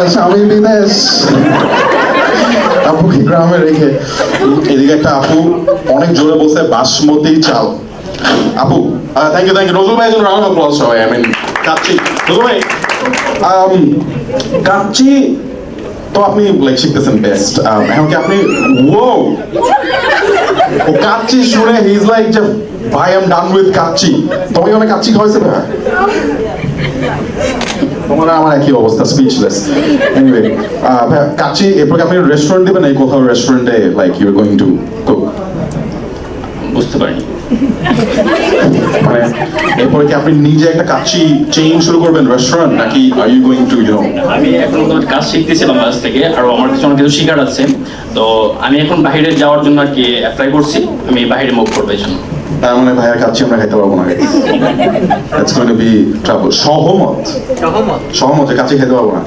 স্বামী বিদেশ আপুকে গ্রামে রেখে এদিকে একটা আপু অনেক জোরে বসে বাসমতি চাল আপু থ্যাংক ইউ নজরুল ভাই একজন রাউন্ড অফ অ্যাপ্লজ সবাই আই মিন কাচ্চি নজরুল ভাই কাচ্চি তো আপনি লাইক শিখতেছেন বেস্ট এখন কি আপনি ও কাচ্চি শুনে হি ইজ লাইক যে ভাই I am done with kacchi তোমাকে অনেক কাচ্চি খাওয়াইছে ভাই তোমার আমার একই অবস্থা স্পিচলেস এনিওয়ে কাচ্চি এরপর আপনি রেস্টুরেন্ট দিবেন এই কোথাও রেস্টুরেন্টে like you are going to cook বুঝতে পারিনি মানে এরপরে কি আপনি নিজে একটা কাচ্চি চেইন শুরু করবেন রেস্টুরেন্ট নাকি are you going to you know আমি এখন তো কাজ শিখতেছিলাম কাজ থেকে আর আমার কিছু অনেক কিছু শিকার আছে তো আমি এখন বাইরে যাওয়ার জন্য আর কি অ্যাপ্লাই করছি আমি বাইরে মুভ করবো এই জন্য তার মানে ভাইয়ের কাচ্চি আমরা খাইতে পারবো না it's going to be trouble সহমত যে কাচ্চি খেতে পারবো না